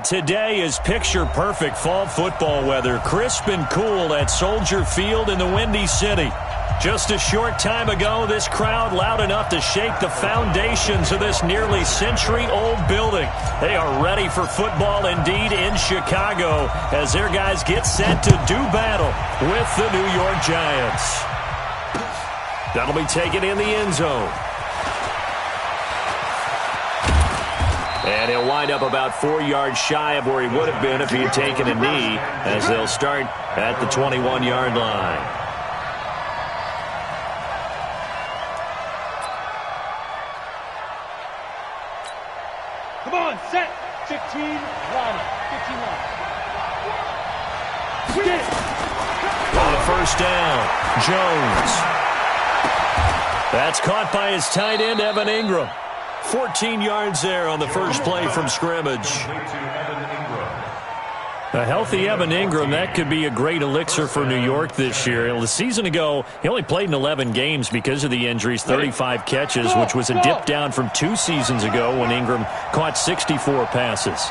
today is picture-perfect fall football weather. Crisp and cool at Soldier Field in the Windy City. Just a short time ago, this crowd loud enough to shake the foundations of this nearly century-old building. They are ready for football indeed in Chicago as their guys get set to do battle with the New York Giants. That'll be taken in the end zone. And he'll wind up about 4 yards shy of where he would have been if he had taken a knee, as they'll start at the 21-yard line. Come on, set. 15, line. 15 line. On a first down, Jones. That's caught by his tight end, Evan Ingram. 14 yards there on the first play from scrimmage. A healthy Evan Ingram, that could be a great elixir for New York this year. The season ago, he only played in 11 games because of the injuries, 35 catches, which was a dip down from 2 seasons ago when Ingram caught 64 passes.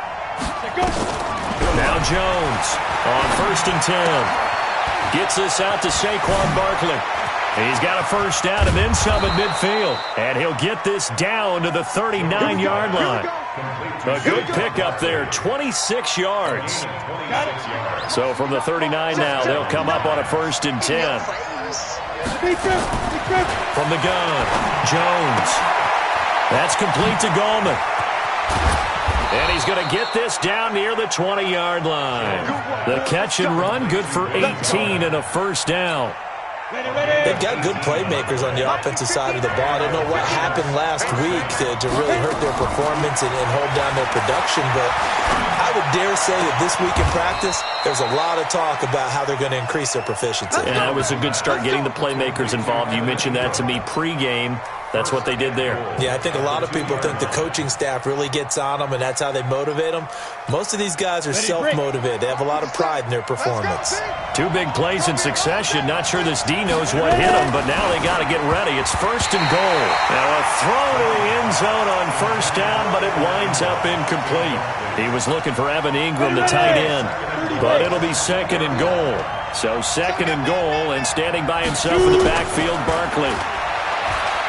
Now Jones on 1st and 10. Gets this out to Saquon Barkley. He's got a first down and then some at midfield. And he'll get this down to the 39-yard line. A good pickup there, 26 yards. So from the 39 now, they'll come up on a 1st and 10. From the gun, Jones. That's complete to Gallman. And he's going to get this down near the 20-yard line. The catch and run, good for 18 and a first down. They've got good playmakers on the offensive side of the ball. I don't know what happened last week to really hurt their performance and hold down their production, but I would dare say that this week in practice, there's a lot of talk about how they're going to increase their proficiency. And that was a good start getting the playmakers involved. You mentioned that to me pregame. That's what they did there. Yeah, I think a lot of people think the coaching staff really gets on them, and that's how they motivate them. Most of these guys are self-motivated. They have a lot of pride in their performance. 2 big plays in succession. Not sure this D knows what hit him, but now they got to get ready. It's 1st and goal. Now a throw to the end zone on 1st down, but it winds up incomplete. He was looking for Evan Ingram, the tight end, but it'll be 2nd and goal. So 2nd and goal, and standing by himself in the backfield, Barkley.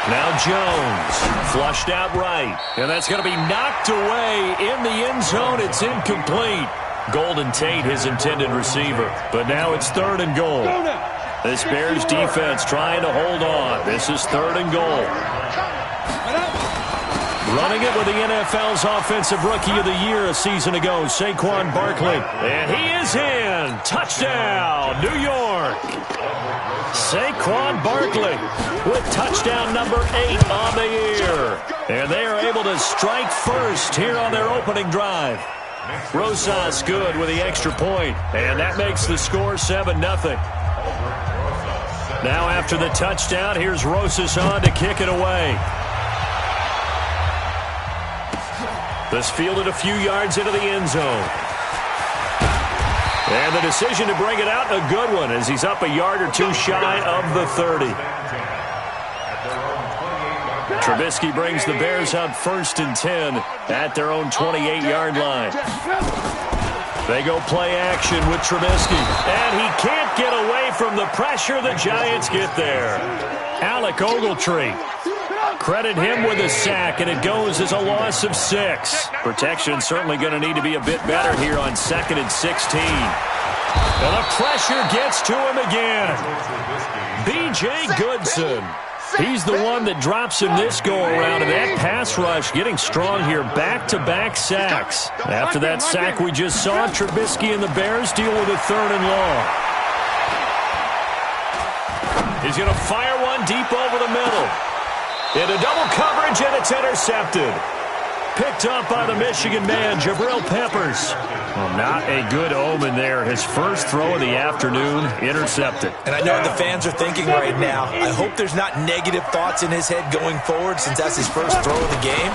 Now Jones, flushed out right, and that's going to be knocked away in the end zone. It's incomplete. Golden Tate, his intended receiver, but now it's 3rd and goal. This Bears defense trying to hold on. This is 3rd and goal. Running it with the NFL's Offensive Rookie of the Year a season ago, Saquon Barkley. And he is in. Touchdown, New York. Saquon Barkley with touchdown number 8 on the year. And they are able to strike first here on their opening drive. Rosas good with the extra point, and that makes the score 7-0. Now after the touchdown, here's Rosas on to kick it away. This fielded a few yards into the end zone. And the decision to bring it out, a good one, as he's up a yard or 2 shy of the 30. Trubisky brings the Bears up 1st and 10 at their own 28-yard line. They go play action with Trubisky, and he can't get away from the pressure. The Giants get there. Alec Ogletree. Credit him with a sack, and it goes as a loss of 6. Protection certainly going to need to be a bit better here on 2nd and 16. And the pressure gets to him again. B.J. Goodson. He's the one that drops him this go-around, and that pass rush getting strong here. Back-to-back sacks. After that sack we just saw, Trubisky and the Bears deal with a 3rd and long. He's going to fire one deep over the middle. Into double coverage, and it's intercepted. Picked up by the Michigan man, Jabril Peppers. Well, not a good omen there. His first throw of the afternoon, intercepted. And I know what the fans are thinking right now. I hope there's not negative thoughts in his head going forward since that's his first throw of the game.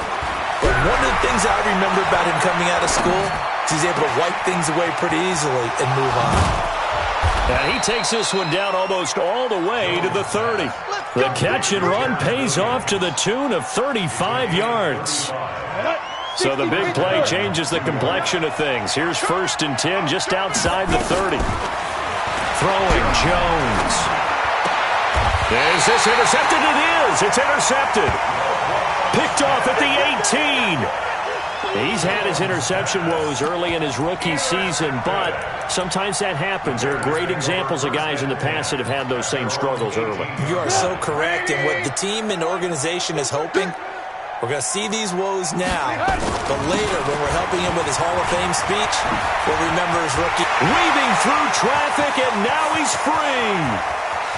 But one of the things I remember about him coming out of school is he's able to wipe things away pretty easily and move on. And he takes this one down almost all the way to the 30. The catch and run pays off to the tune of 35 yards. So the big play changes the complexion of things. Here's 1st and 10 just outside the 30. Throwing Jones. Is this intercepted? It is. It's intercepted. Picked off at the 18. He's had his interception woes early in his rookie season, but sometimes that happens. There are great examples of guys in the past that have had those same struggles early. You are so correct. And what the team and organization is hoping, we're going to see these woes now, but later when we're helping him with his Hall of Fame speech, we'll remember his rookie. Weaving through traffic, and now he's free.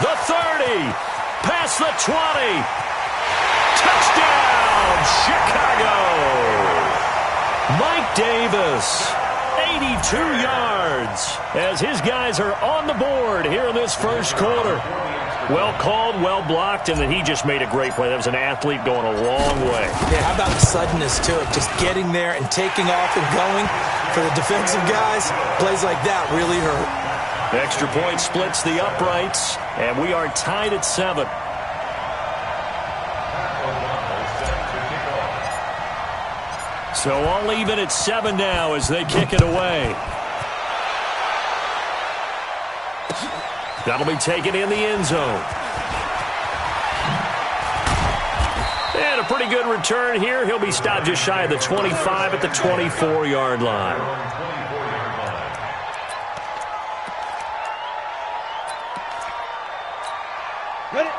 The 30, past the 20. Touchdown, Chicago. Mike Davis, 82 yards, as his guys are on the board here in this first quarter. Well called, well blocked, and then he just made a great play. That was an athlete going a long way. Yeah, how about the suddenness to it? Just getting there and taking off and going. For the defensive guys, plays like that really hurt. Extra point splits the uprights, and we are tied at 7. So all even at 7 now as they kick it away. That'll be taken in the end zone. And a pretty good return here. He'll be stopped just shy of the 25 at the 24-yard line.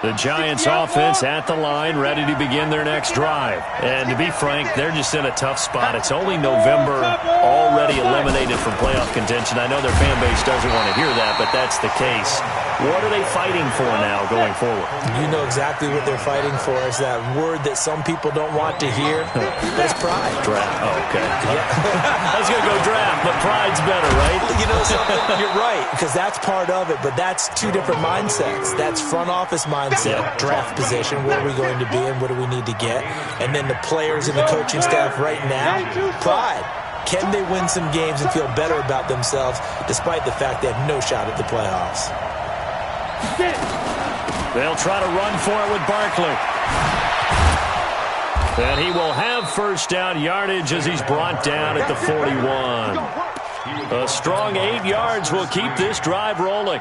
The Giants offense at the line, ready to begin their next drive. And to be frank, they're just in a tough spot. It's only November, already eliminated from playoff contention. I know their fan base doesn't want to hear that, but that's the case. What are they fighting for now going forward? You know exactly what they're fighting for. Is that word that some people don't want to hear, but it's pride. Draft. Oh, okay. Yeah. I was going to go draft, but pride's better, right? You know something? You're right, because that's part of it, but that's two different mindsets. That's front office mindset, draft position, where are we going to be and what do we need to get? And then the players and the coaching staff right now, pride. Can they win some games and feel better about themselves despite the fact they have no shot at the playoffs? They'll try to run for it with Barkley. And he will have first down yardage as he's brought down at the 41. A strong 8 yards will keep this drive rolling.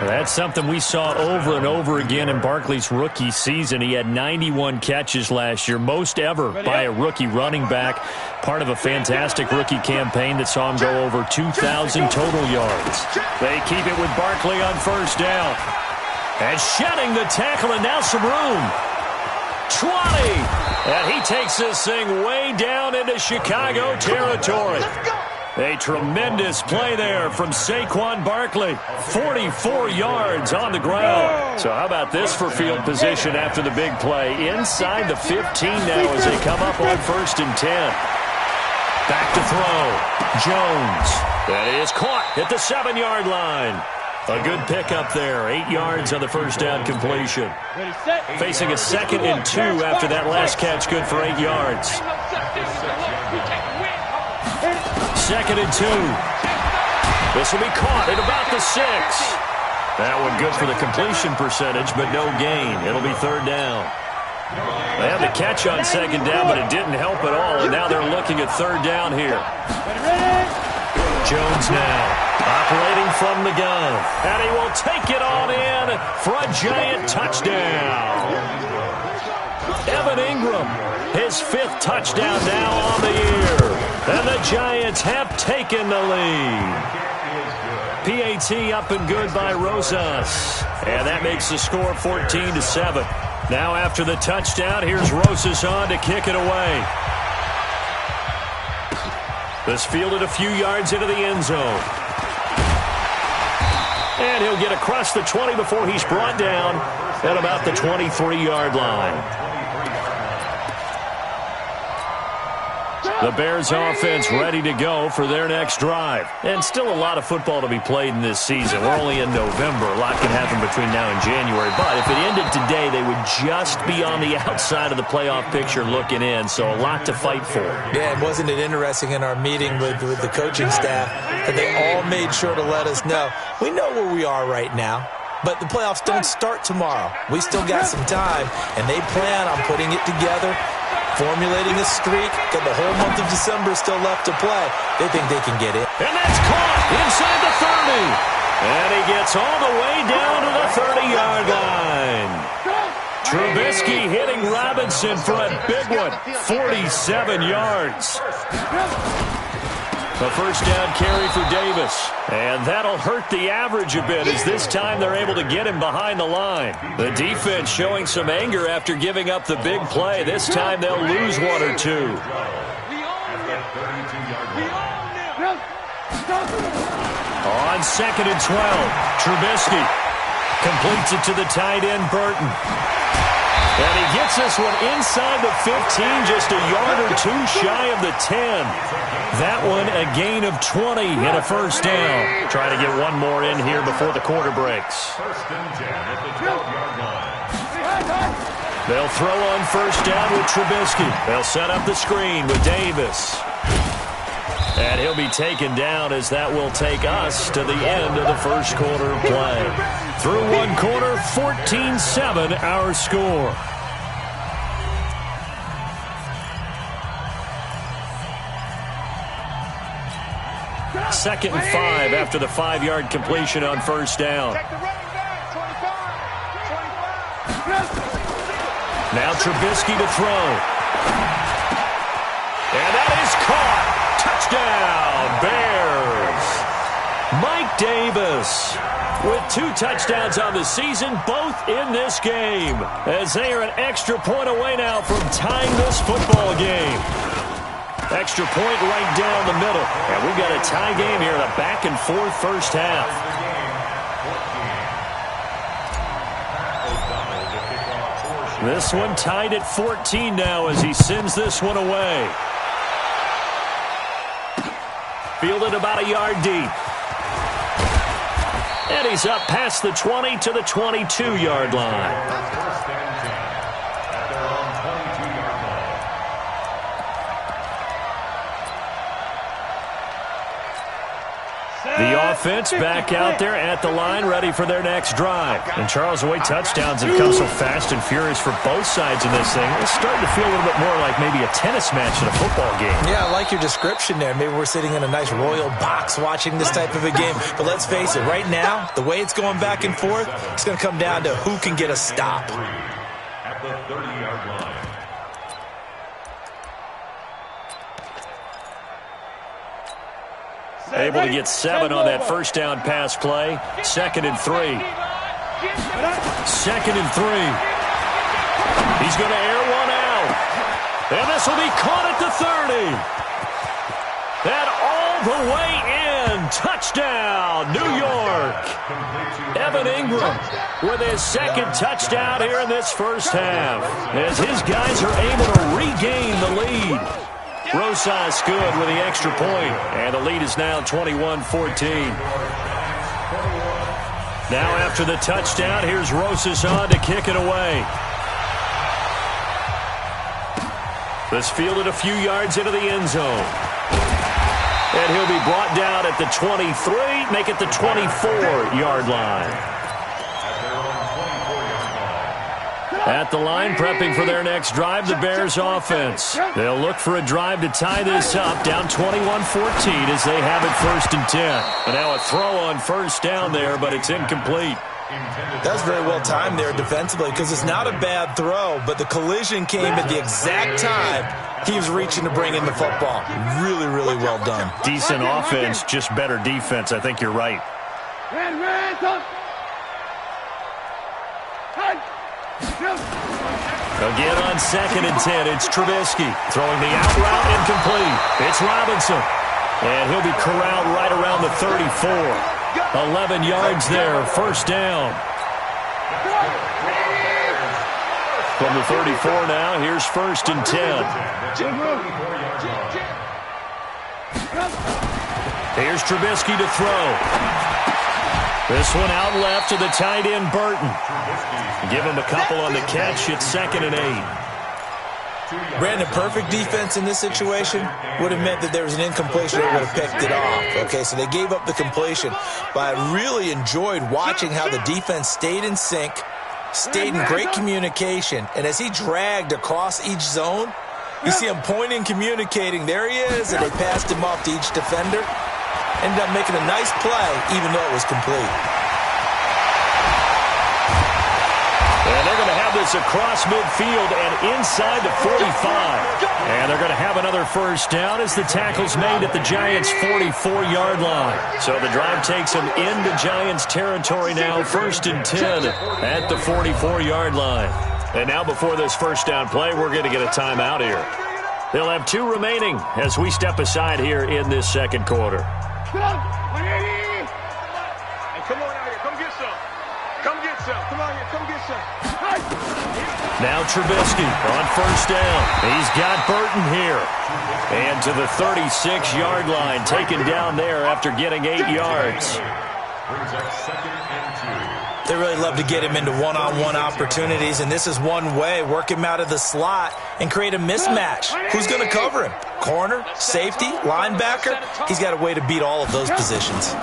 That's something we saw over and over again in Barkley's rookie season. He had 91 catches last year, most ever by a rookie running back, part of a fantastic rookie campaign that saw him go over 2,000 total yards. They keep it with Barkley on first down. And shedding the tackle, and now some room. 20! And he takes this thing way down into Chicago territory. A tremendous play there from Saquon Barkley. 44 yards on the ground. So how about this for field position after the big play? Inside the 15 now as they come up on 1st and 10. Back to throw. Jones. That is caught at the 7-yard line. A good pickup there. 8 yards on the first down completion. Facing a 2nd and 2 after that last catch. Good for 8 yards. 2nd and 2. This will be caught at about the 6. That one good for the completion percentage, but no gain. It'll be 3rd down. They had the catch on 2nd down, but it didn't help at all, and now they're looking at 3rd down here. Jones now operating from the gun, and he will take it on in for a giant touchdown. Evan Ingram, his 5th touchdown now on the year. And the Giants have taken the lead. PAT up and good by Rosas. And that makes the score 14-7. Now after the touchdown, here's Rosas on to kick it away. This fielded a few yards into the end zone. And he'll get across the 20 before he's brought down at about the 23-yard line. The Bears offense ready to go for their next drive. And still a lot of football to be played in this season. We're only in November. A lot can happen between now and January. But if it ended today, they would just be on the outside of the playoff picture looking in. So a lot to fight for. Yeah, and wasn't it interesting in our meeting with the coaching staff that they all made sure to let us know, we know where we are right now. But the playoffs don't start tomorrow. We still got some time, and they plan on putting it together formulating a streak, got the whole month of December still left to play. They think they can get in. And that's caught inside the 30. And he gets all the way down to the 30-yard line. Trubisky hitting Robinson for a big one, 47 yards. A first down carry for Davis. And that'll hurt the average a bit as this time they're able to get him behind the line. The defense showing some anger after giving up the big play. This time they'll lose one or two. On 2nd and 12, Trubisky completes it to the tight end, Burton. And he gets this one inside the 15, just a yard or two shy of the 10. That one a gain of 20 and a first down. Trying to get one more in here before the quarter breaks. They'll throw on first down with Trubisky. They'll set up the screen with Davis. And he'll be taken down as that will take us to the end of the first quarter of play. Through one quarter, 14-7 our score. Second and 5 after the 5-yard completion on first down. Now Trubisky to throw. And that is caught. Touchdown, Bears. Mike Davis with 2 touchdowns on the season, both in this game, as they are an extra point away now from tying this football game. Extra point right down the middle. And we've got a tie game here in a back-and-forth first half. This one tied at 14 now as he sends this one away. Fielded about a yard deep. And he's up past the 20 to the 22-yard line. The offense back out there at the line, ready for their next drive. And Charles, the way touchdowns have come so fast and furious for both sides in this thing, it's starting to feel a little bit more like maybe a tennis match in a football game. Yeah, I like your description there. Maybe we're sitting in a nice royal box watching this type of a game. But let's face it, right now, the way it's going back and forth, it's going to come down to who can get a stop. At the 30-yard line. Able to get 7 on that first down pass play. 2nd and 3. 2nd and 3. He's going to air one out. And this will be caught at the 30. And all the way in. Touchdown, New York. Evan Ingram with his 2nd touchdown here in this first half, as his guys are able to regain the lead. Rosas good with the extra point, and the lead is now 21-14. Now after the touchdown, here's Rosas on to kick it away. This fielded a few yards into the end zone. And he'll be brought down at the 23, make it the 24-yard line. At the line, prepping for their next drive, the Bears offense. They'll look for a drive to tie this up, down 21-14 as they have it 1st and 10. And now a throw on first down there, but it's incomplete. That's very well timed there defensively, because it's not a bad throw, but the collision came at the exact time he was reaching to bring in the football. Really, really well done. Decent offense, just better defense. I think you're right. Again on 2nd and 10, it's Trubisky throwing the out route incomplete. It's Robinson, and he'll be corralled right around the 34. 11 yards there, first down. From the 34 now, here's 1st and 10. Here's Trubisky to throw. This one out left to the tight end, Burton. Give him a couple on the catch. It's 2nd and 8. Brandon, perfect defense in this situation would have meant that there was an incompletion that would have picked it off. Okay, so they gave up the completion. But I really enjoyed watching how the defense stayed in sync, stayed in great communication, and as he dragged across each zone, You see him pointing, communicating. There he is, and they passed him off to each defender. Ended up making a nice play, even though it was complete. And they're going to have this across midfield and inside the 45. And they're going to have another first down as the tackle's made at the Giants' 44-yard line. So the drive takes them into Giants territory now, 1st and 10 at the 44-yard line. And now before this first down play, we're going to get a timeout here. They'll have 2 remaining as we step aside here in this second quarter. Hey, come on out here. Come get some. Come get some. Come on here. Come get some. Now Trubisky on first down. He's got Burton here. And to the 36-yard line, taken down there after getting 8 yards. They really love to get him into one-on-one opportunities, and this is one way. Work him out of the slot and create a mismatch. Who's going to cover him? Corner, safety, linebacker? He's got a way to beat all of those positions.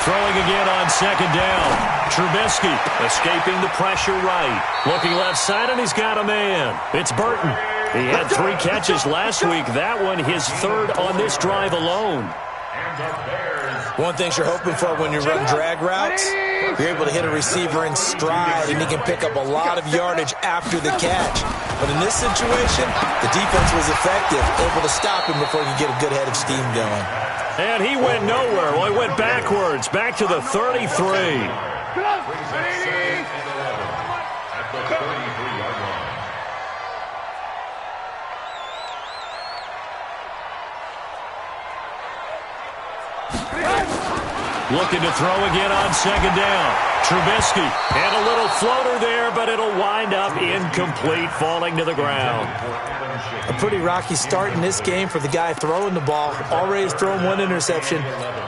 Throwing again on second down. Trubisky escaping the pressure right. Looking left side, and he's got a man. It's Burton. He had 3 catches last week. That one his 3rd on this drive alone. One thing you're hoping for when you run drag routes, you're able to hit a receiver in stride, and he can pick up a lot of yardage after the catch. But in this situation, the defense was effective, able to stop him before he could get a good head of steam going. And he went nowhere. Well, he went backwards, back to the 33. Looking to throw again on second down. Trubisky, and a little floater there, but it'll wind up incomplete, falling to the ground. A pretty rocky start in this game for the guy throwing the ball. Already has thrown 1 interception.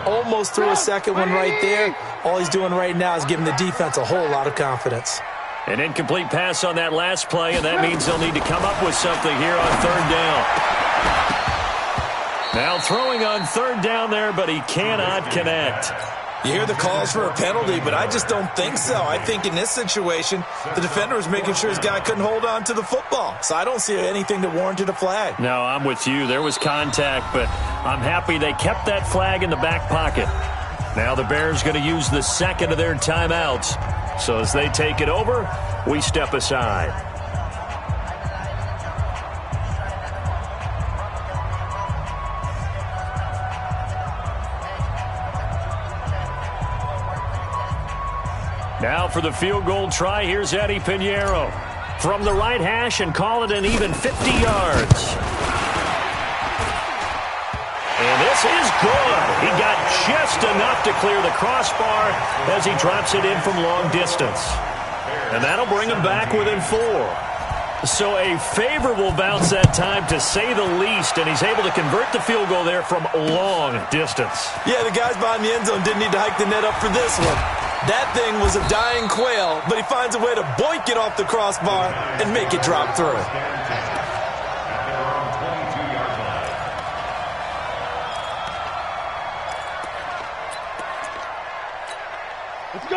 Almost threw a second one right there. All he's doing right now is giving the defense a whole lot of confidence. An incomplete pass on that last play, and that means they'll need to come up with something here on 3rd down. Now throwing on 3rd down there, but he cannot connect. You hear the calls for a penalty, but I just don't think so. I think in this situation, the defender was making sure his guy couldn't hold on to the football. So I don't see anything that warranted a flag. No, I'm with you. There was contact, but I'm happy they kept that flag in the back pocket. Now the Bears going to use the 2nd of their timeouts. So as they take it over, we step aside. Now for the field goal try, here's Eddie Pinheiro. From the right hash and call it an even 50 yards. And this is good. He got just enough to clear the crossbar as he drops it in from long distance. And that'll bring him back within 4. So a favorable bounce that time, to say the least, and he's able to convert the field goal there from long distance. Yeah, the guys behind the end zone didn't need to hike the net up for this one. That thing was a dying quail, but he finds a way to boink it off the crossbar and make it drop through.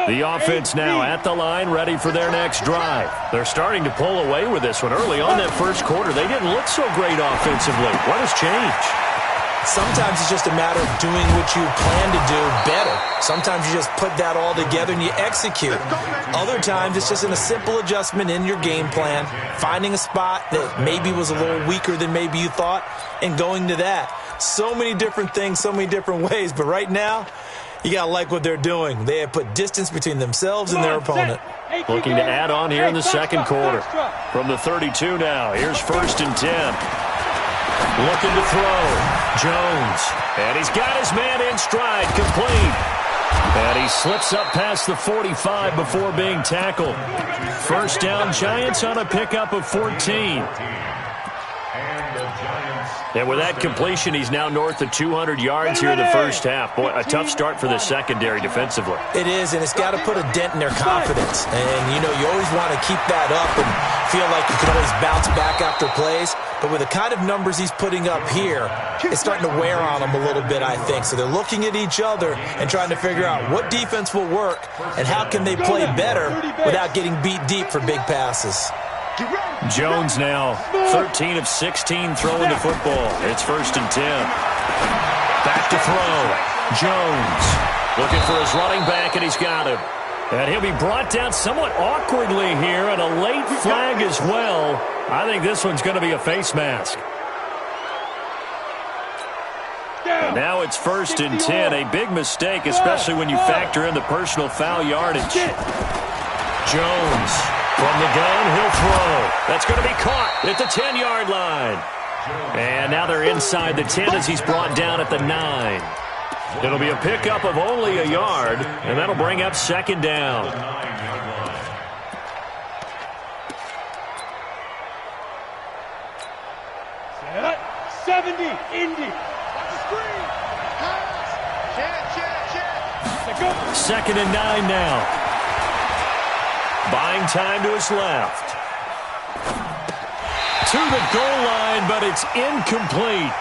The offense now at the line, ready for their next drive. They're starting to pull away with this one. Early on that first quarter, they didn't look so great offensively. What has changed? Sometimes it's just a matter of doing what you plan to do better. Sometimes you just put that all together and you execute. Other times it's just in a simple adjustment in your game plan, finding a spot that maybe was a little weaker than maybe you thought, and going to that. So many different things, so many different ways, but right now, you got to like what they're doing. They have put distance between themselves and their opponent. Looking to add on here in the second quarter. From the 32 now, here's 1st and 10. Looking to throw. Jones. And he's got his man in stride, complete. And he slips up past the 45 before being tackled. First down, Giants on a pickup of 14. And with that completion, he's now north of 200 yards here in the first half. Boy, a tough start for the secondary defensively. It is, and it's got to put a dent in their confidence. And, you know, you always want to keep that up and feel like you can always bounce back after plays. But with the kind of numbers he's putting up here, it's starting to wear on them a little bit, I think. So they're looking at each other and trying to figure out what defense will work and how can they play better without getting beat deep for big passes. Jones now 13 of 16 throwing the football. It's 1st and 10. Back to throw. Jones looking for his running back, and he's got him. And he'll be brought down somewhat awkwardly here, and a late flag as well. I think this one's going to be a face mask. And now it's 1st and 10. A big mistake, especially when you factor in the personal foul yardage. Jones from the gun, he'll throw. That's going to be caught at the 10-yard line. And now they're inside the 10 as he's brought down at the 9. It'll be a pickup of only a yard, and that'll bring up 2nd down. Set. 70, Indy. 2nd and 9 now. Buying time to his left. To the goal line, but it's incomplete.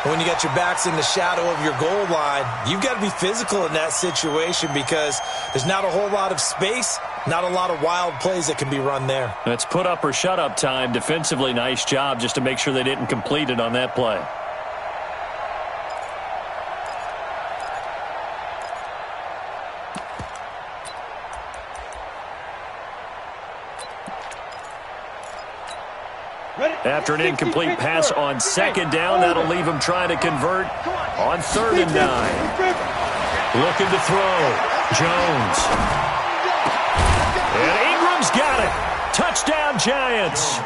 When you got your backs in the shadow of your goal line, you've got to be physical in that situation because there's not a whole lot of space, not a lot of wild plays that can be run there. That's put up or shut up time. Defensively, nice job just to make sure they didn't complete it on that play. After an incomplete pass on 2nd down, that'll leave him trying to convert on 3rd and 9. Looking to throw. Jones. And Ingram's got it. Touchdown, Giants.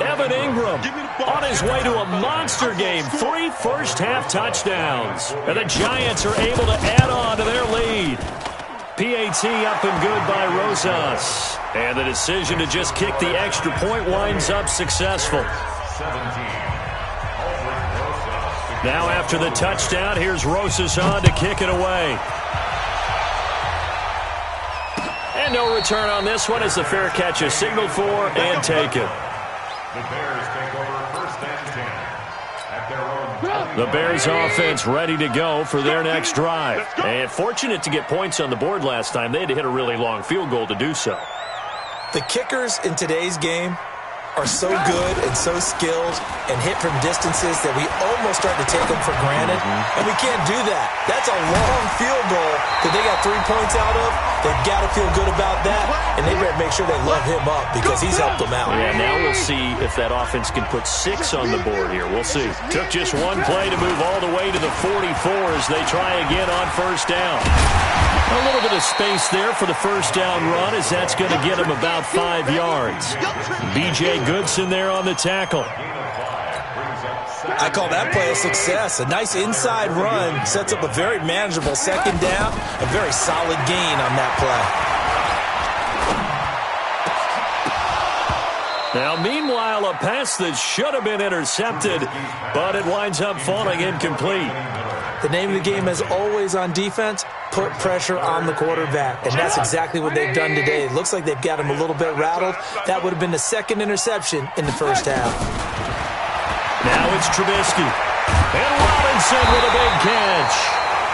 Evan Ingram on his way to a monster game. 3 first-half touchdowns. And the Giants are able to add on to their lead. PAT up and good by Rosas. And the decision to just kick the extra point winds up successful. Now after the touchdown, here's Rosas on to kick it away. And no return on this one as the fair catch is signaled for and taken. The Bears take over 1st and 10 at their own. The Bears offense ready to go for their next drive. And fortunate to get points on the board last time. They had to hit a really long field goal to do so. The kickers in today's game are so good and so skilled and hit from distances that we almost start to take them for granted. And we can't do that. That's a long field goal that they got 3 points out of. They've got to feel good about that, and they better make sure they love him up because he's helped them out. Yeah, now we'll see if that offense can put 6 on the board here. We'll see. Took just one play to move all the way to the 44 as they try again on 1st down. A little bit of space there for the 1st down run as that's going to get him about 5 yards. B.J. Goodson there on the tackle. I call that play a success. A nice inside run sets up a very manageable 2nd down, a very solid gain on that play. Now, meanwhile, a pass that should have been intercepted, but it winds up falling incomplete. The name of the game is always on defense, put pressure on the quarterback, and that's exactly what they've done today. It looks like they've got him a little bit rattled. That would have been the 2nd interception in the 1st half. Now it's Trubisky. And Robinson with a big catch.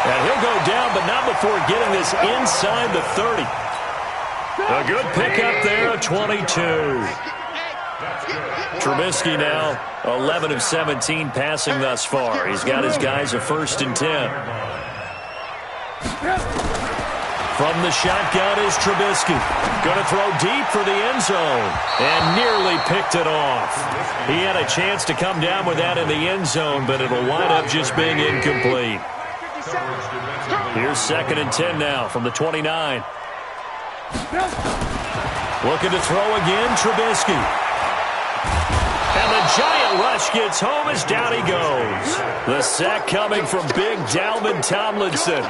And he'll go down, but not before getting this inside the 30. A good pickup there at 22. Trubisky now 11 of 17 passing thus far. He's got his guys a 1st and 10. From the shotgun is Trubisky. Going to throw deep for the end zone. And nearly picked it off. He had a chance to come down with that in the end zone, but it'll wind up just being incomplete. Here's 2nd and 10 now from the 29. Looking to throw again, Trubisky. And the giant rush gets home as down he goes. The sack coming from big Dalvin Tomlinson.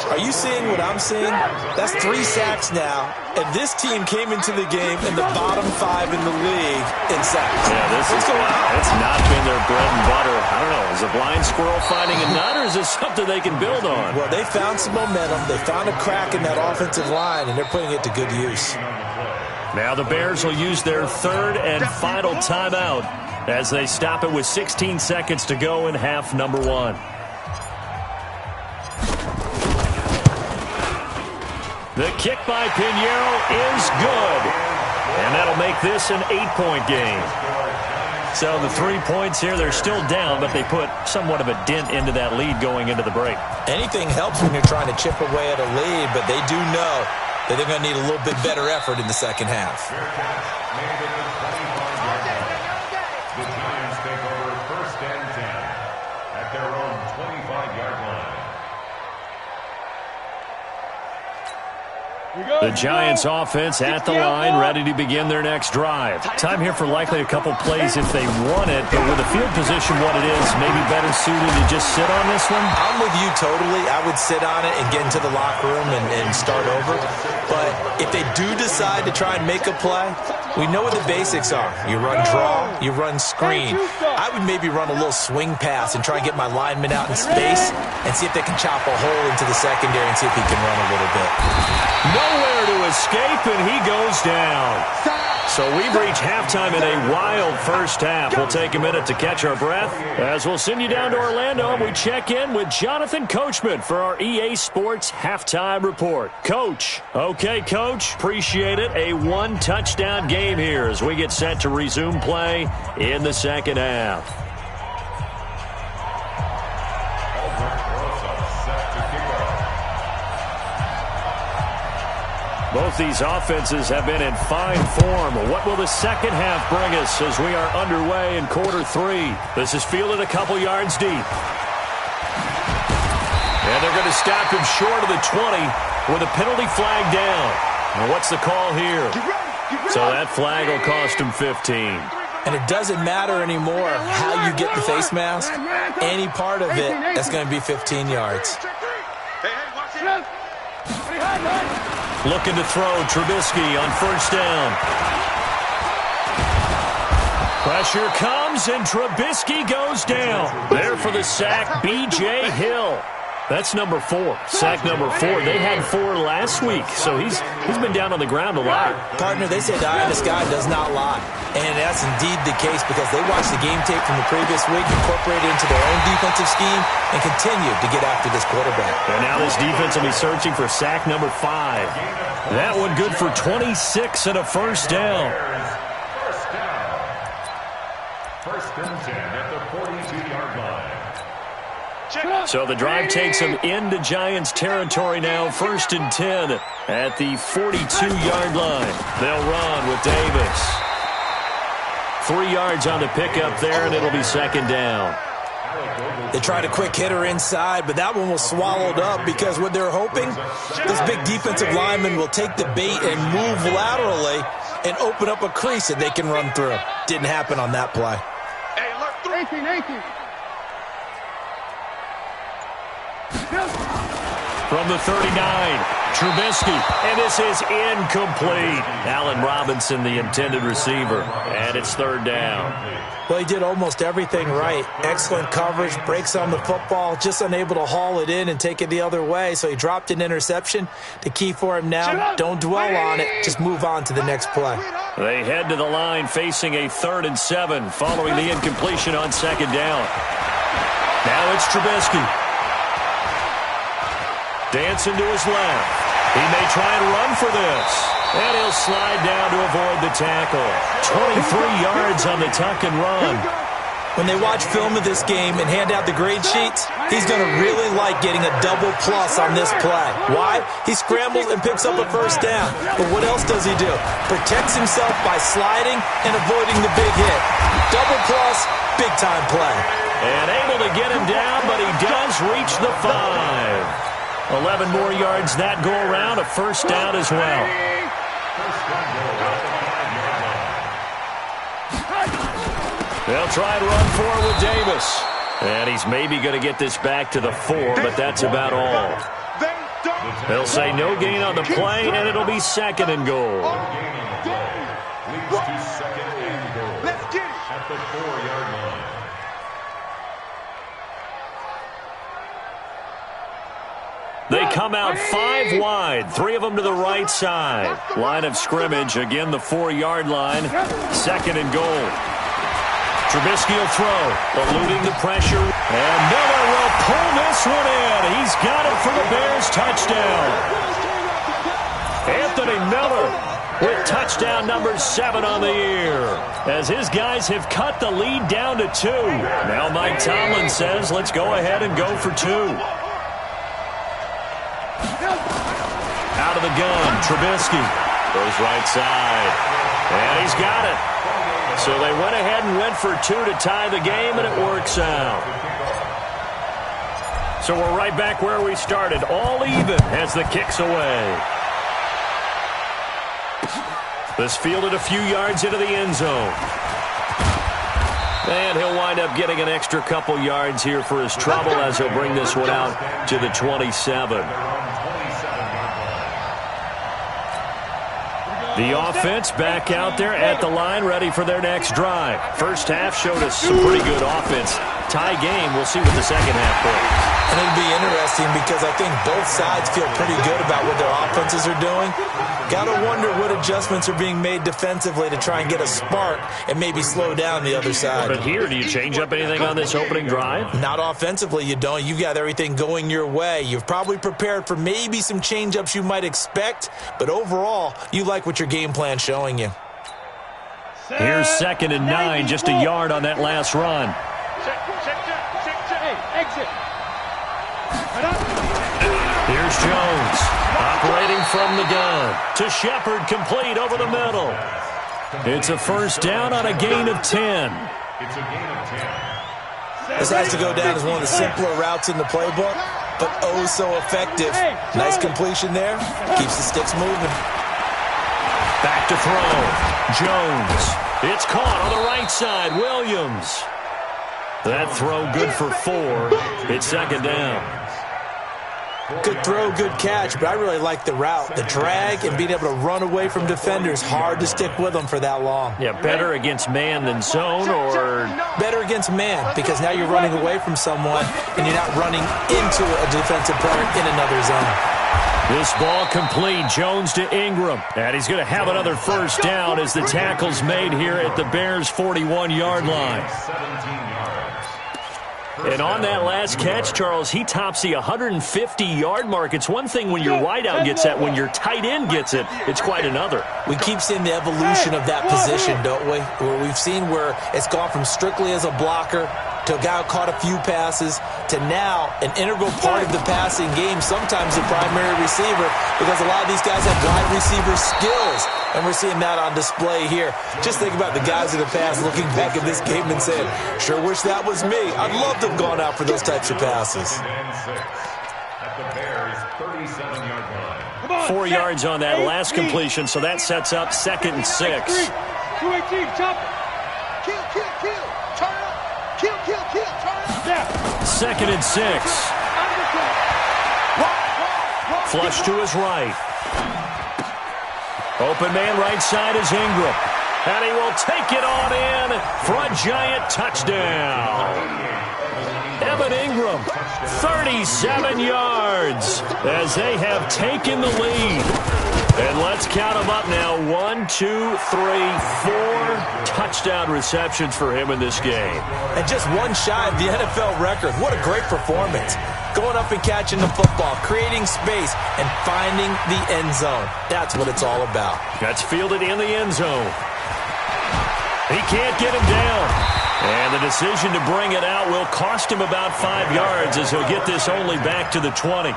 Are you seeing what I'm seeing? That's 3 sacks now, and this team came into the game in the bottom 5 in the league in sacks. Yeah, it's not been their bread and butter. I don't know, is a blind squirrel finding a nut, or is this something they can build on? Well, they found some momentum. They found a crack in that offensive line, and they're putting it to good use. Now the Bears will use their 3rd and final timeout as they stop it with 16 seconds to go in half number 1. The kick by Pinheiro is good. And that'll make this an 8-point game. So the 3 points here, they're still down, but they put somewhat of a dent into that lead going into the break. Anything helps when you're trying to chip away at a lead, but they do know that they're going to need a little bit better effort in the second half. The Giants take over first and 10 at their own 25-yard line. The Giants offense at the line, ready to begin their next drive. Time here for likely a couple plays if they want it, but with the field position what it is, maybe better suited to just sit on this one? I'm with you totally. I would sit on it and get into the locker room and start over. But if they do decide to try and make a play, we know what the basics are. You run draw, you run screen. I would maybe run a little swing pass and try and get my lineman out in space and see if they can chop a hole into the secondary and see if he can run a little bit. Nowhere to escape, and he goes down. So we've reached halftime in a wild first half. We'll take a minute to catch our breath as we'll send you down to Orlando and we check in with Jonathan Coachman for our EA Sports Halftime Report. Coach. Okay, Coach. Appreciate it. A one-touchdown game here as we get set to resume play in the second half. Both these offenses have been in fine form. What will the second half bring us as we are underway in quarter 3? This is fielded a couple yards deep. And they're going to stop him short of the 20 with a penalty flag down. And what's the call here? So that flag will cost him 15. And it doesn't matter anymore how you get the face mask. Any part of it, that's going to be 15 yards. Looking to throw, Trubisky on first down. Pressure comes, and Trubisky goes down. There for the sack, B.J. Hill. That's number 4. Sack number 4. They had 4 last week, so he's been down on the ground a lot. Partner, they say the eye in the sky does not lie. And that's indeed the case because they watched the game tape from the previous week, incorporated it into their own defensive scheme, and continued to get after this quarterback. And now this defense will be searching for sack number 5. That one good for 26 and a first down. First and 10 at the 42-yard line. So the drive takes them into Giants territory now. First and 10 at the 42-yard line. They'll run with Davis. 3 yards on the pickup there, and it'll be second down. They tried a quick hitter inside, but that one was swallowed up because what they're hoping, this big defensive lineman will take the bait and move laterally and open up a crease that they can run through. Didn't happen on that play. From the 39, Trubisky, and this is incomplete. Allen Robinson, the intended receiver, and it's third down. Well, he did almost everything right. Excellent coverage, breaks on the football, just unable to haul it in and take it the other way, so he dropped an interception. The key for him now, don't dwell on it, just move on to the next play. They head to the line facing a 3rd and 7 following the incompletion on second down. Now it's Trubisky. Dancing to his left. He may try and run for this. And he'll slide down to avoid the tackle. 23 yards on the tuck and run. When they watch film of this game and hand out the grade sheets, he's going to really like getting a double plus on this play. Why? He scrambles and picks up a first down. But what else does he do? Protects himself by sliding and avoiding the big hit. Double plus, big time play. And able to get him down, but he does reach the 5. 11 more yards that go around, a first down as well. They'll try to run for it with Davis. And he's maybe going to get this back to the 4, but that's about all. They'll say no gain on the play, and it'll be second and goal. Let's get it. At the 4-yard line. They come out 5 wide, 3 of them to the right side. Line of scrimmage, again the 4-yard line, second and goal. Trubisky will throw, eluding the pressure, and Miller will pull this one in. He's got it for the Bears touchdown. Anthony Miller with touchdown number 7 on the year, as his guys have cut the lead down to 2. Now Mike Tomlin says, let's go ahead and go for 2. Out of the gun, Trubisky goes right side, and he's got it. So they went ahead and went for 2 to tie the game, and it works out. So we're right back where we started, all even as the kick's away. This fielded a few yards into the end zone. And he'll wind up getting an extra couple yards here for his trouble as he'll bring this one out to the 27. The offense back out there at the line, ready for their next drive. First half showed us some pretty good offense. Tie game, we'll see what the second half brings. And it'll be interesting because I think both sides feel pretty good about what their offenses are doing. Got to wonder what adjustments are being made defensively to try and get a spark and maybe slow down the other side. But here, do you change up anything on this opening drive? Not offensively, you don't. You got everything going your way. You've probably prepared for maybe some change-ups you might expect, but overall, you like what your game plan's showing you. Here's 2nd and 9, just a yard on that last run. Exit. Here's Jones, operating from the gun. To Shepard, complete over the middle. It's a first down on a gain of 10. It's a gain of 10. This has to go down as one of the simpler routes in the playbook, but oh so effective. Nice completion there. Keeps the sticks moving. Back to throw. Jones. It's caught on the right side. Williams. That throw good for 4. It's 2nd down. Good throw, good catch, but I really like the route. The drag and being able to run away from defenders, hard to stick with them for that long. Yeah, better against man than zone, or? Better against man, because now you're running away from someone and you're not running into a defensive player in another zone. This ball complete. Jones to Ingram. And he's going to have another first down as the tackle's made here at the Bears' 41-yard line. 17 yards. And on that last catch, Charles, he tops the 150-yard mark. It's one thing when your wideout gets that. When your tight end gets it, it's quite another. We keep seeing the evolution of that position, don't we? Where we've seen where it's gone from strictly as a blocker to a guy who caught a few passes to now an integral part of the passing game, sometimes the primary receiver, because a lot of these guys have wide receiver skills, and we're seeing that on display here. Just think about the guys in the past looking back at this game and saying, sure wish that was me. I'd love to have gone out for those types of passes. At the Bears' 37-yard line. 4 yards on that last completion, so that sets up 2nd and 6. 218, chop. Kill, turn up. Kill, turn up. 2nd and 6. Flush to his right. Open man right side is Ingram. And he will take it on in for a giant touchdown. Evan Ingram, 37 yards as they have taken the lead. And let's count them up now. 1, 2, 3, 4 touchdown receptions for him in this game. And just one shy of the NFL record. What a great performance. Going up and catching the football, creating space, and finding the end zone. That's what it's all about. That's fielded in the end zone. He can't get him down. And the decision to bring it out will cost him about 5 yards as he'll get this only back to the 20.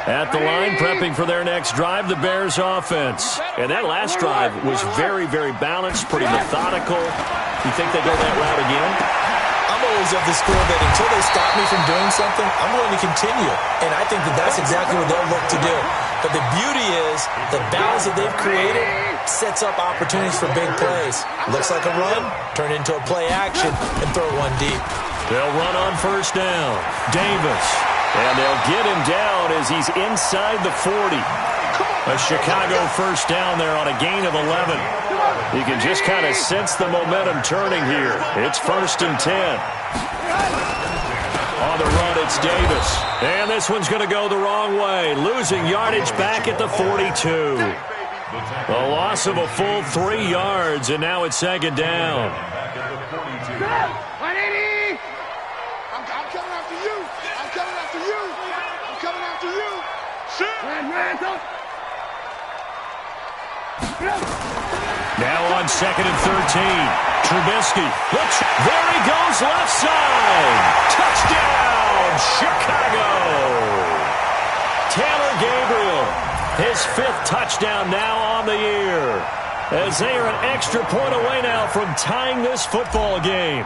At the line, prepping for their next drive, the Bears offense. And that last drive was very, very balanced, pretty methodical. You think they go that route again? I'm always of the school that until they stop me from doing something, I'm going to continue. And I think that that's exactly what they'll look to do. But the beauty is the balance that they've created sets up opportunities for big plays. Looks like a run, turn into a play action, and throw one deep. They'll run on first down. Davis. And they'll get him down as he's inside the 40. A Chicago first down there on a gain of 11. You can just kind of sense the momentum turning here. It's 1st and 10. On the run, it's Davis. And this one's going to go the wrong way. Losing yardage back at the 42. A loss of a full 3 yards, and now it's 2nd down. 180! I'm coming after you. I'm coming after you. I'm coming after you. Now on 2nd and 13. Trubisky. There he goes left side. Touchdown, Chicago. Taylor Gabriel. His 5th touchdown now on the year. As they are an extra point away now from tying this football game.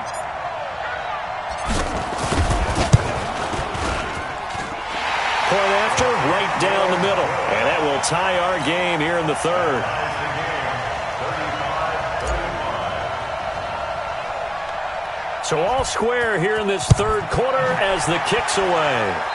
Point after, right down the middle. And that will tie our game here in the 3rd. So all square here in this 3rd quarter as the kick's away.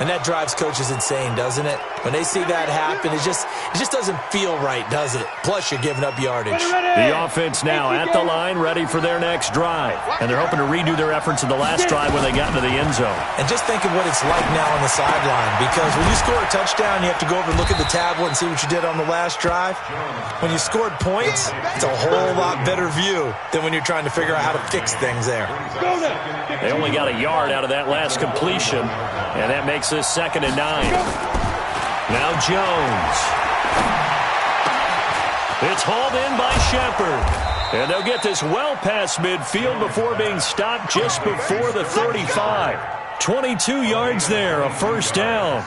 And that drives coaches insane, doesn't it? When they see that happen, it just doesn't feel right, does it? Plus, you're giving up yardage. The offense now at the line, ready for their next drive. And they're hoping to redo their efforts in the last drive when they got into the end zone. And just think of what it's like now on the sideline. Because when you score a touchdown, you have to go over and look at the tablet and see what you did on the last drive. When you scored points, it's a whole lot better view than when you're trying to figure out how to fix things there. They only got a yard out of that last completion, and that makes this 2nd and 9. Now Jones. It's hauled in by Shepard. And they'll get this well past midfield before being stopped just before the 35. 22 yards there, a first down.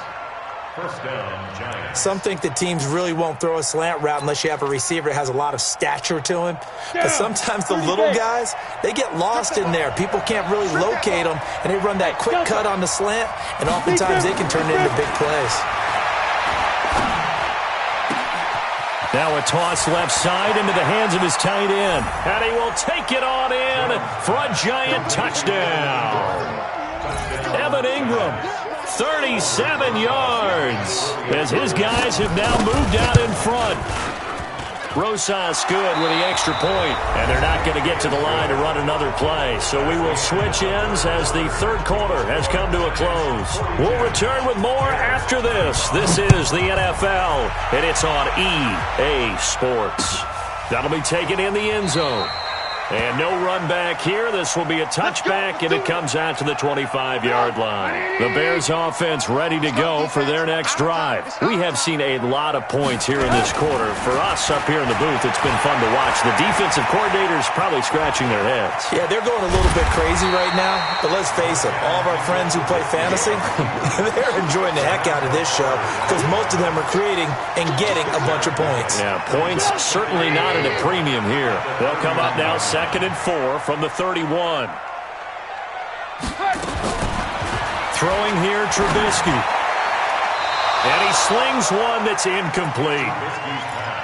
First down, Giants. Some think that teams really won't throw a slant route unless you have a receiver that has a lot of stature to him. But sometimes the little guys, they get lost in there. People can't really locate them, and they run that quick cut on the slant, and oftentimes they can turn it into big plays. Now a toss left side into the hands of his tight end. And he will take it on in for a Giant touchdown. Evan Ingram, 37 yards, as his guys have now moved out in front. Rosas good with the extra point, and they're not going to get to the line to run another play. So we will switch ends as the 3rd quarter has come to a close. We'll return with more after this. This is the NFL, and it's on EA Sports. That'll be taken in the end zone. And no run back here. This will be a touchback, and it comes out to the 25-yard line. The Bears offense ready to go for their next drive. We have seen a lot of points here in this quarter. For us up here in the booth, it's been fun to watch. The defensive coordinators probably scratching their heads. Yeah, they're going a little bit crazy right now. But let's face it, all of our friends who play fantasy, they're enjoying the heck out of this show because most of them are creating and getting a bunch of points. Yeah, points certainly not at a premium here. They'll come up now 2nd and 4 from the 31. Throwing here, Trubisky. And he slings one that's incomplete.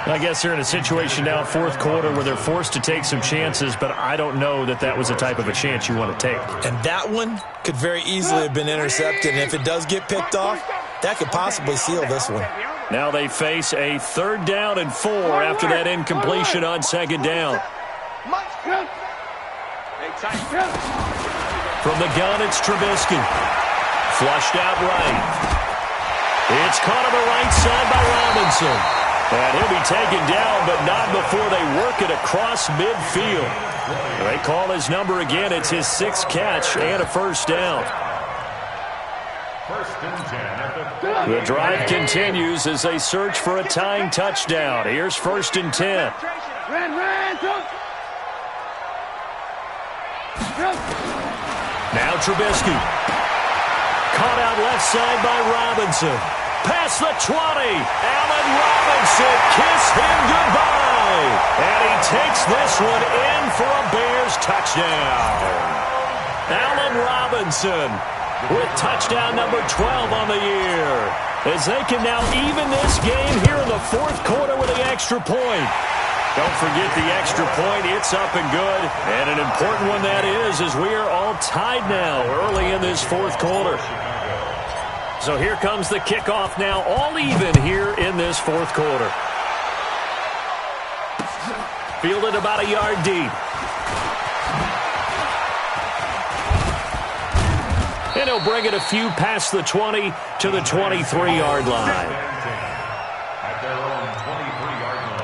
I guess they're in a situation now, 4th quarter, where they're forced to take some chances, but I don't know that that was the type of a chance you want to take. And that one could very easily have been intercepted. And if it does get picked off, that could possibly seal this one. Now they face a 3rd down and 4 after that incompletion on 2nd down. From the gun, it's Trubisky. Flushed out right. It's caught on the right side by Robinson. And he'll be taken down, but not before they work it across midfield. They call his number again. It's his 6th catch and a first down. First and 10. The drive continues as they search for a tying touchdown. Here's 1st and 10. Now Trubisky. Caught out left side by Robinson. Past the 20. Allen Robinson, kiss him goodbye. And he takes this one in for a Bears touchdown. Allen Robinson with touchdown number 12 on the year. As they can now even this game here in the 4th quarter with the extra point. Don't forget the extra point. It's up and good. And an important one that is, as we are all tied now early in this 4th quarter. So here comes the kickoff now, all even here in this 4th quarter. Fielded about a yard deep. And he'll bring it a few past the 20 to the 23-yard line. At their own 23-yard line.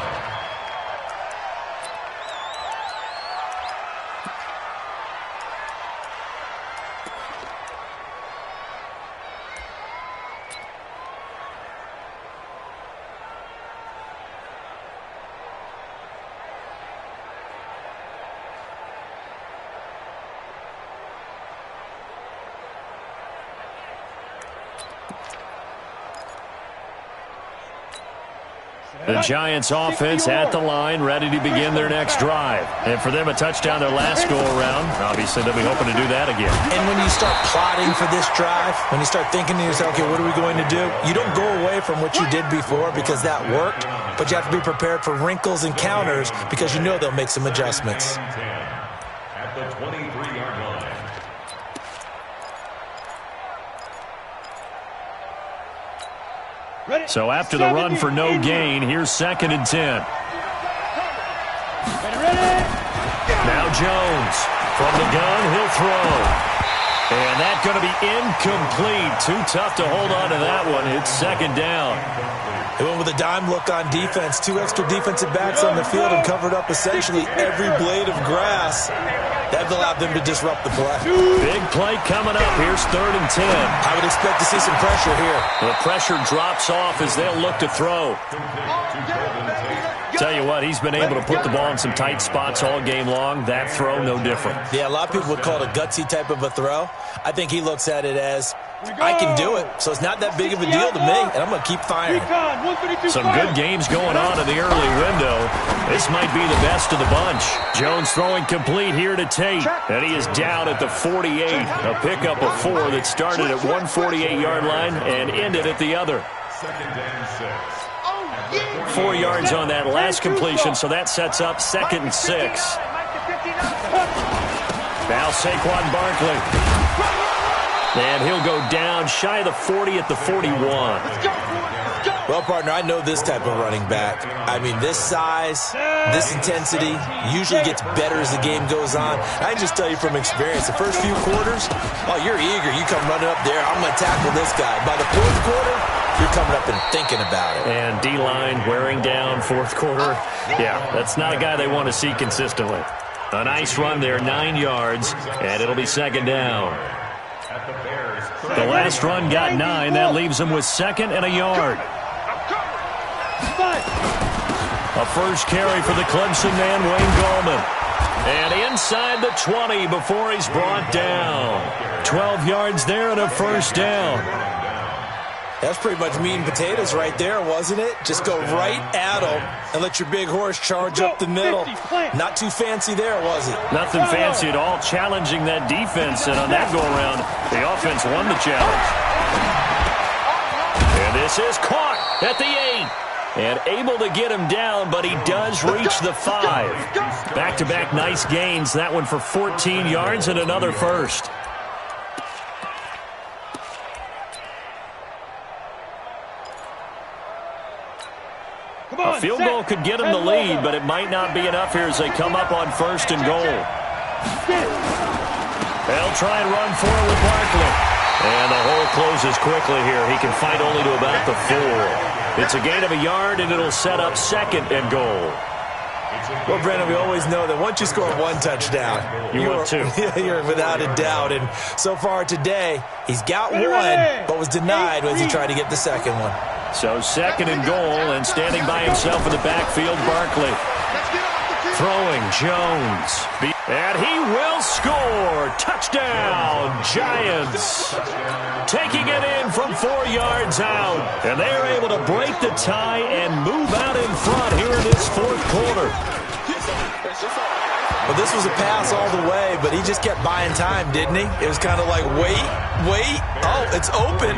The Giants offense at the line, ready to begin their next drive. And for them, a touchdown their last go-around. Obviously, they'll be hoping to do that again. And when you start plotting for this drive, when you start thinking to yourself, okay, what are we going to do? You don't go away from what you did before because that worked, but you have to be prepared for wrinkles and counters because you know they'll make some adjustments. At the 23-yard line. So after the run for no gain, here's 2nd and 10. Now Jones from the gun, he'll throw. And that's going to be incomplete. Too tough to hold on to that one. It's 2nd down. They went with a dime look on defense. 2 extra defensive backs on the field and covered up essentially every blade of grass. That allowed them to disrupt the play. Big play coming up. Here's 3rd and 10. I would expect to see some pressure here. The pressure drops off as they'll look to throw. Tell you what, he's been able to put the ball in some tight spots all game long. That throw, no different. Yeah, a lot of people would call it a gutsy type of a throw. I think he looks at it as, I can do it. So it's not that big of a deal to me, and I'm going to keep firing. Some good games going on in the early window. This might be the best of the bunch. Jones throwing complete here to Tate. And he is down at the 48. A pickup of 4 that started at 148-yard line and ended at the other. 4 yards on that last completion, so that sets up 2nd and 6. Now Saquon Barkley. And he'll go down shy of the 40 at the 41. Well, partner, I know this type of running back. I mean, this size, this intensity usually gets better as the game goes on. I can just tell you from experience, the first few quarters, oh, you're eager. You come running up there, I'm going to tackle this guy. By the 4th quarter, you're coming up and thinking about it. And D-line wearing down 4th quarter. Yeah, that's not a guy they want to see consistently. A nice run there, 9 yards, and it'll be 2nd down. The last run got 9. That leaves them with 2nd and a yard. A first carry for the Clemson man, Wayne Gallman. And inside the 20 before he's brought down. 12 yards there and a first down. That's pretty much meat and potatoes right there, wasn't it? Just go right at him and let your big horse charge up the middle. Not too fancy there, was it? Nothing fancy at all, challenging that defense. And on that go-around, the offense won the challenge. And this is caught at the 8. And able to get him down, but he does reach the 5. Back-to-back nice gains. That one for 14 yards and another first. A field goal could get them the lead, but it might not be enough here as they come up on 1st and goal. They'll try and run forward with Barkley. And the hole closes quickly here. He can fight only to about the 4. It's a gain of a yard, and it'll set up 2nd and goal. Well, Brandon, we always know that once you score 1 touchdown, you're 2. You're without a doubt. And so far today, he's got 1, but was denied as he tried to get the 2nd one. So 2nd and goal, and standing by himself in the backfield, Barkley. Throwing, Jones. And he will score. Touchdown, Giants. Taking it in from 4 yards out. And they are able to break the tie and move out in front here in this 4th quarter. Well, this was a pass all the way, but he just kept buying time, didn't he? It was kind of like, wait. Oh, it's open.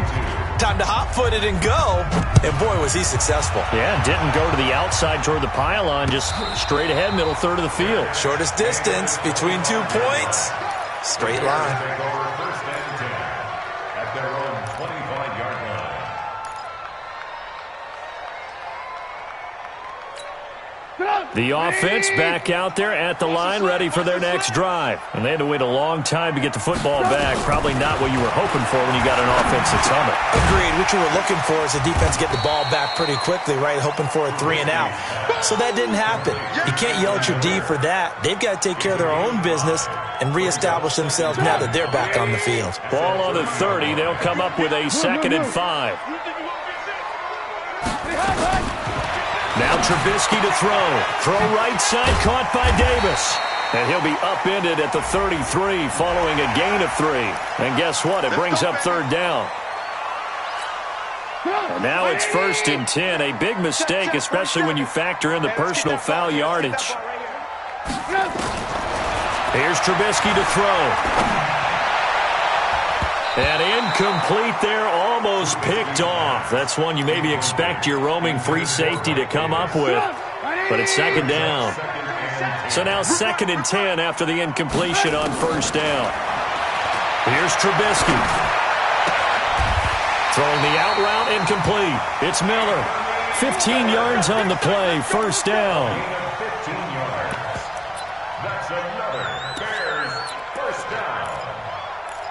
Time to hot-foot it and go. And, boy, was he successful. Yeah, didn't go to the outside toward the pylon, just straight ahead, middle third of the field. Shortest distance between 2 points. Straight line. First and 10 at their own 25-yard line. The offense back out there at the line, ready for their next drive. And they had to wait a long time to get the football back. Probably not what you were hoping for when you got an offense that's on it. Agreed. What you were looking for is the defense get the ball back pretty quickly, right? Hoping for a 3 and out. So that didn't happen. You can't yell at your D for that. They've got to take care of their own business and reestablish themselves now that they're back on the field. Ball on the 30. They'll come up with a 2nd and 5. Now Trubisky to throw. Throw right side, caught by Davis. And he'll be upended at the 33 following a gain of 3. And guess what? It brings up 3rd down. And now it's 1st and 10. A big mistake, especially when you factor in the personal foul yardage. Here's Trubisky to throw. And incomplete there, almost picked off. That's one you maybe expect your roaming free safety to come up with. But it's 2nd down. So now 2nd and 10 after the incompletion on 1st down. Here's Trubisky. Throwing the out route, incomplete. It's Miller. 15 yards on the play, 1st down. 15 yards. That's another Bears 1st down.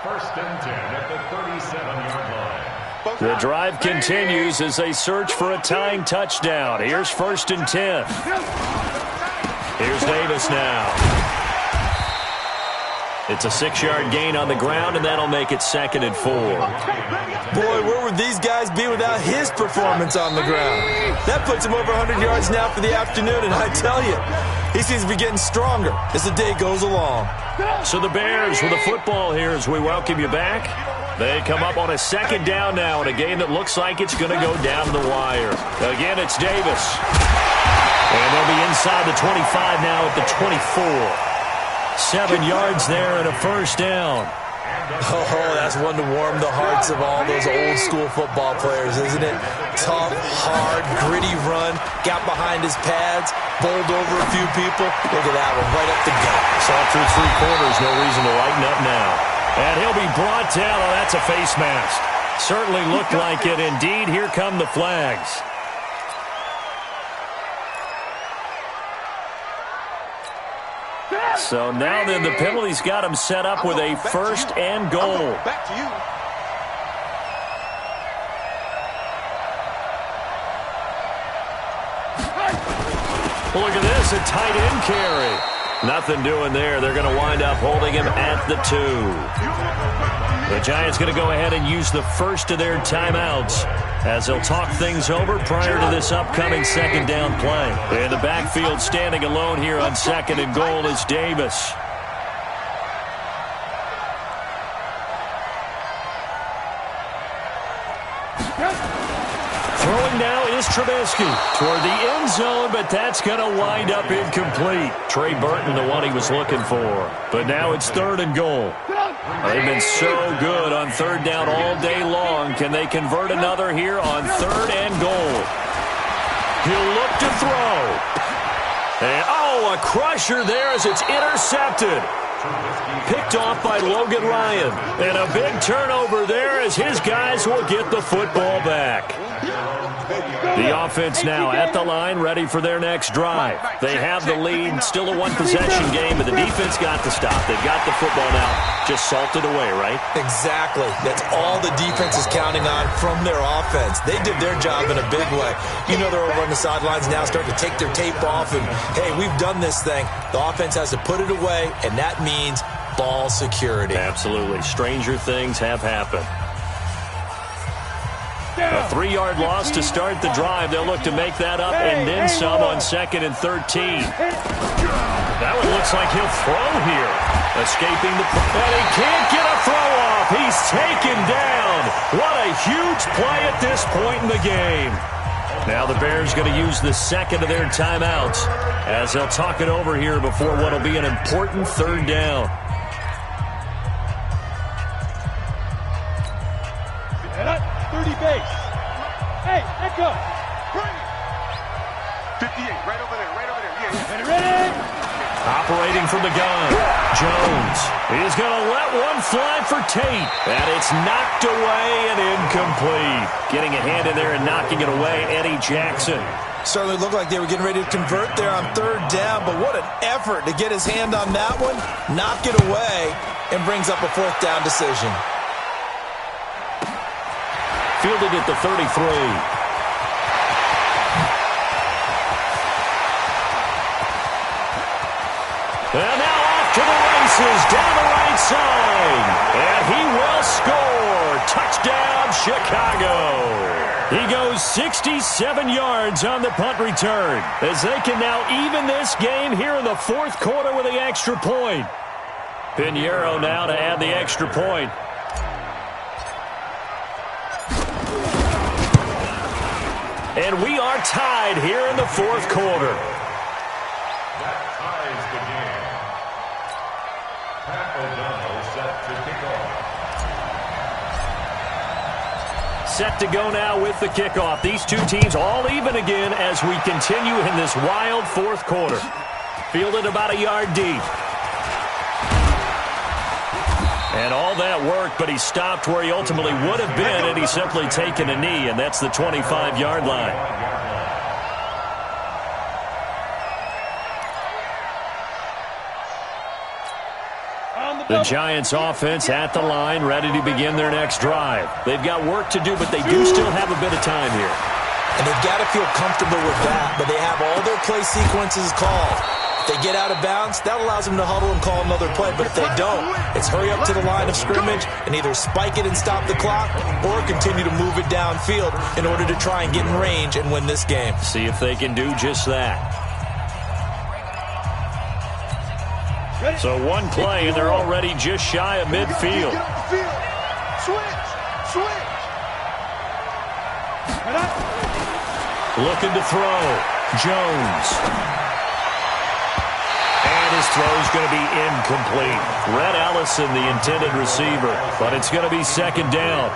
1st and 10 at the 37-yard line. The drive continues as they search for a tying touchdown. Here's 1st and 10. Here's Davis now. It's a 6-yard gain on the ground, and that'll make it 2nd and 4. Boy, where would these guys be without his performance on the ground? That puts him over 100 yards now for the afternoon, and I tell you, he seems to be getting stronger as the day goes along. So the Bears with the football here as we welcome you back. They come up on a 2nd down now in a game that looks like it's going to go down to the wire. Again, it's Davis. And they'll be inside the 25 now at the 24. 7 yards there and a 1st down. Oh, that's one to warm the hearts of all those old school football players, isn't it? Tough, hard, gritty run, got behind his pads, bowled over a few people. Look at that one, right up the gut. Saw through 3 quarters, no reason to lighten up now. And he'll be brought down. Oh, that's a face mask. Certainly looked like it. Indeed, here come the flags. So now then the penalty's got him set up with a 1st and goal. Back to you. Well, look at this, a tight end carry. Nothing doing there. They're going to wind up holding him at the 2. The Giants going to go ahead and use the first of their timeouts as they'll talk things over prior to this upcoming 2nd down play. In the backfield, standing alone here on 2nd and goal is Davis. Throwing now is Trubisky toward the end zone, but that's going to wind up incomplete. Trey Burton, the one he was looking for. But now it's 3rd and goal. They've been so good on 3rd down all day long. Can they convert another here on 3rd and goal? He'll look to throw. And, oh, a crusher there as it's intercepted. Picked off by Logan Ryan. And a big turnover there as his guys will get the football back. The offense now at the line, ready for their next drive. They have the lead, still a 1-possession game, but the defense got to stop. They've got the football now, just salted away, right? Exactly. That's all the defense is counting on from their offense. They did their job in a big way. You know they're over on the sidelines now starting to take their tape off, and, hey, we've done this thing. The offense has to put it away, and that means ball security. Absolutely. Stranger things have happened. A 3-yard loss to start the drive. They'll look to make that up and then some on 2nd and 13. That one looks like he'll throw here. Escaping the... And he can't get a throw off. He's taken down. What a huge play at this point in the game. Now the Bears going to use the 2nd of their timeouts as they'll talk it over here before what will be an important 3rd down. Base. Hey, echo. 58, right over there, yeah. Ready? Operating from the gun, Jones is going to let one fly for Tate. And it's knocked away and incomplete. Getting a hand in there and knocking it away, Eddie Jackson. Certainly looked like they were getting ready to convert there on 3rd down, but what an effort to get his hand on that one, knock it away, and brings up a 4th down decision. Fielded at the 33. And now off to the races, down the right side. And he will score. Touchdown, Chicago. He goes 67 yards on the punt return as they can now even this game here in the 4th quarter with the extra point. Pinheiro now to add the extra point. And we are tied here in the fourth quarter. That ties the game. Pat O'Donnell set to kick off. Set to go now with the kickoff. These two teams all even again as we continue in this wild fourth quarter. Fielded about a yard deep. And all that work, but he stopped where he ultimately would have been had he simply taken a knee, and that's the 25-yard line. The Giants offense at the line, ready to begin their next drive. They've got work to do, but they do still have a bit of time here. And they've got to feel comfortable with that, but they have all their play sequences called. If they get out of bounds, that allows them to huddle and call another play. But if they don't, it's hurry up to the line of scrimmage and either spike it and stop the clock or continue to move it downfield in order to try and get in range and win this game. See if they can do just that. So one play, and they're already just shy of midfield. Looking to throw. Jones. His throw is going to be incomplete. Red Allison, the intended receiver, but it's going to be second down.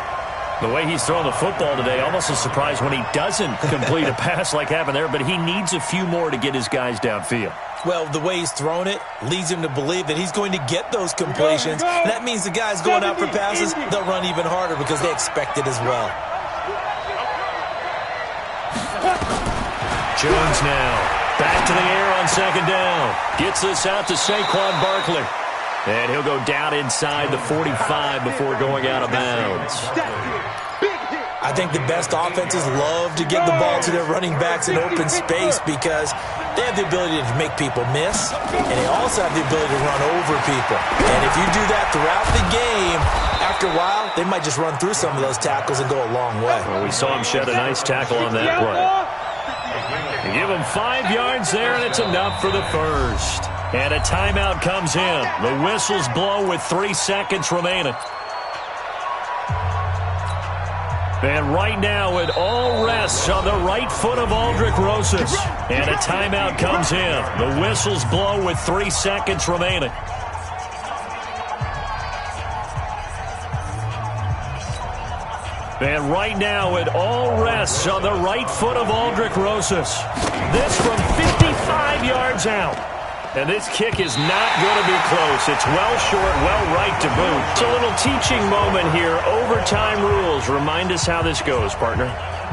The way he's throwing the football today, almost a surprise when he doesn't complete a pass like happened there, but he needs a few more to get his guys downfield. Well, the way he's thrown it leads him to believe that he's going to get those completions. And that means the guys going out for passes, they'll run even harder because they expect it as well. Jones now. Back to the air on second down. Gets this out to Saquon Barkley. And he'll go down inside the 45 before going out of bounds. I think the best offenses love to give the ball to their running backs in open space because they have the ability to make people miss, and they also have the ability to run over people. And if you do that throughout the game, after a while, they might just run through some of those tackles and go a long way. Well, we saw him shed a nice tackle on that play. They give him 5 yards there, and it's enough for the first. And a timeout comes in. The whistles blow with 3 seconds remaining. And right now, it all rests on the right foot of Aldrick Rosas. And a timeout comes in. The whistles blow with 3 seconds remaining. And right now, it all rests on the right foot of Aldrick Rosas. This from 55 yards out. And this kick is not going to be close. It's well short, well right to boot. It's a little teaching moment here. Overtime rules. Remind us how this goes, partner.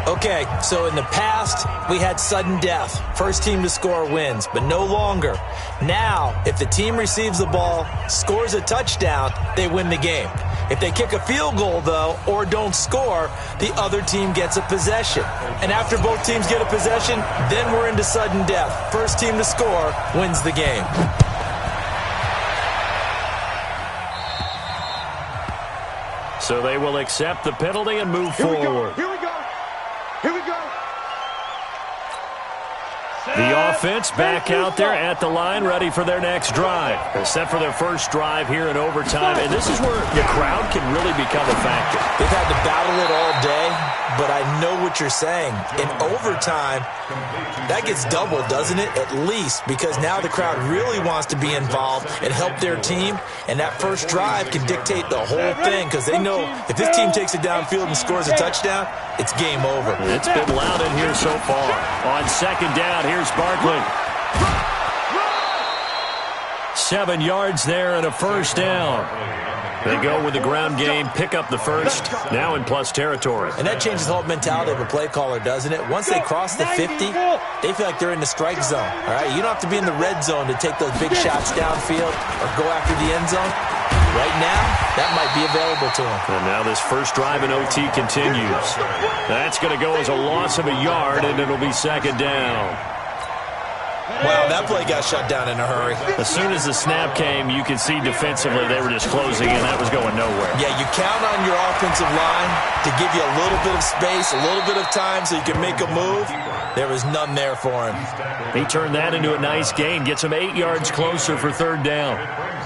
Okay, so in the past, we had sudden death. First team to score wins, but no longer. Now, if the team receives the ball, scores a touchdown, they win the game. If they kick a field goal, though, or don't score, the other team gets a possession. And after both teams get a possession, then we're into sudden death. First team to score wins the game. So they will accept the penalty and move forward. Here we go. Here we go. The offense back out there at the line, ready for their next drive. They're set for their first drive here in overtime, and this is where the crowd can really become a factor. They've had to battle it all day, but I know what you're saying. In overtime, that gets doubled, doesn't it? At least, because now the crowd really wants to be involved and help their team, and that first drive can dictate the whole thing because they know if this team takes it downfield and scores a touchdown, it's game over. It's been loud in here so far. On second down, here's Barkley. 7 yards there and a first down. They go with the ground game, pick up the first, now in plus territory. And that changes the whole mentality of a play caller, doesn't it? Once they cross the 50, they feel like they're in the strike zone. All right, you don't have to be in the red zone to take those big shots downfield or go after the end zone. Right now, that might be available to them. And now this first drive in OT continues. That's going to go as a loss of a yard, and it'll be second down. Wow, that play got shut down in a hurry. As soon as the snap came, you could see defensively they were just closing in. That was going nowhere. Yeah, you count on your offensive line to give you a little bit of space, a little bit of time so you can make a move. There was none there for him. He turned that into a nice gain, gets him 8 yards closer for third down.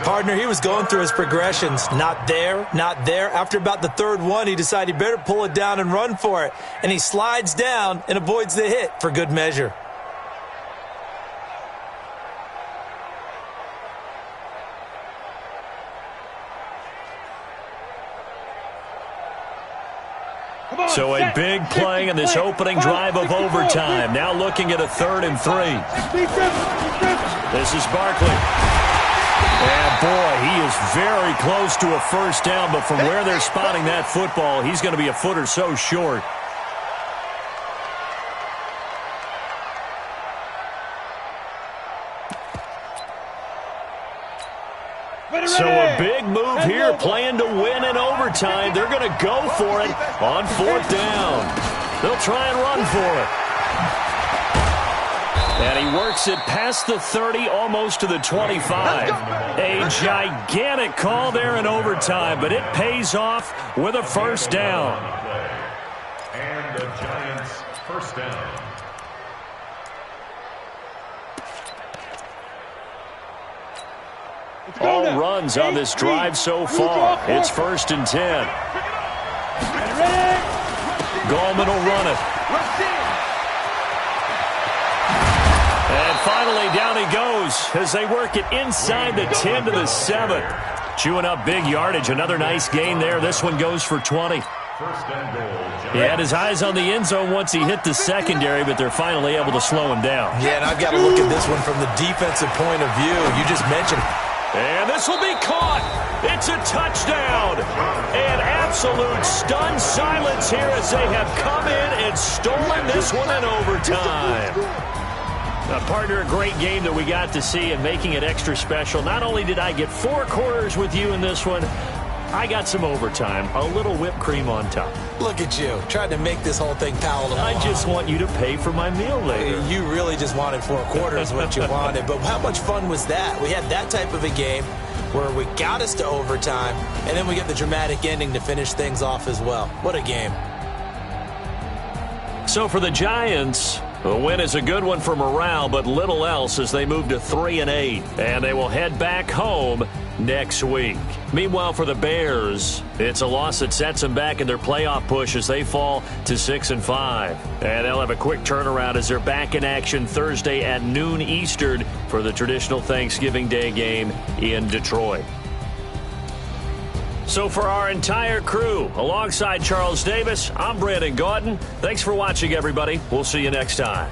Partner, he was going through his progressions. Not there, not there. After about the third one, he decided he better pull it down and run for it. And he slides down and avoids the hit for good measure. So a big play in this opening drive of overtime. Now looking at a 3rd and 3. This is Barkley. And boy, he is very close to a first down, but from where they're spotting that football, he's going to be a foot or so short. So a big move here, playing to win in overtime. They're going to go for it on 4th down. They'll try and run for it. And he works it past the 30, almost to the 25. A gigantic call there in overtime, but it pays off with a first down. And the Giants' first down. All runs on this drive so far. It's 1st and 10. Gallman will run it. And finally, down he goes as they work it inside the 10 to the 7. Chewing up big yardage. Another nice gain there. This one goes for 20. First and goal. He had his eyes on the end zone once he hit the secondary, but they're finally able to slow him down. Yeah, and I've got to look at this one from the defensive point of view. You just mentioned and this will be caught. It's a touchdown. And absolute stunned silence here as they have come in and stolen this one in overtime. Partner, a great game that we got to see and making it extra special. Not only did I get 4 quarters with you in this one, I got some overtime, a little whipped cream on top. Look at you, trying to make this whole thing palatable. I just want you to pay for my meal later. You really just wanted 4 quarters what you wanted. But how much fun was that? We had that type of a game where we got us to overtime, and then we get the dramatic ending to finish things off as well. What a game. So for the Giants, the win is a good one for morale, but little else as they move to 3-8, and they will head back home next week. Meanwhile, for the Bears, it's a loss that sets them back in their playoff push as they fall to 6-5. And they'll have a quick turnaround as they're back in action Thursday at noon Eastern for the traditional Thanksgiving Day game in Detroit. So for our entire crew, alongside Charles Davis, I'm Brandon Gaudin. Thanks for watching, everybody. We'll see you next time.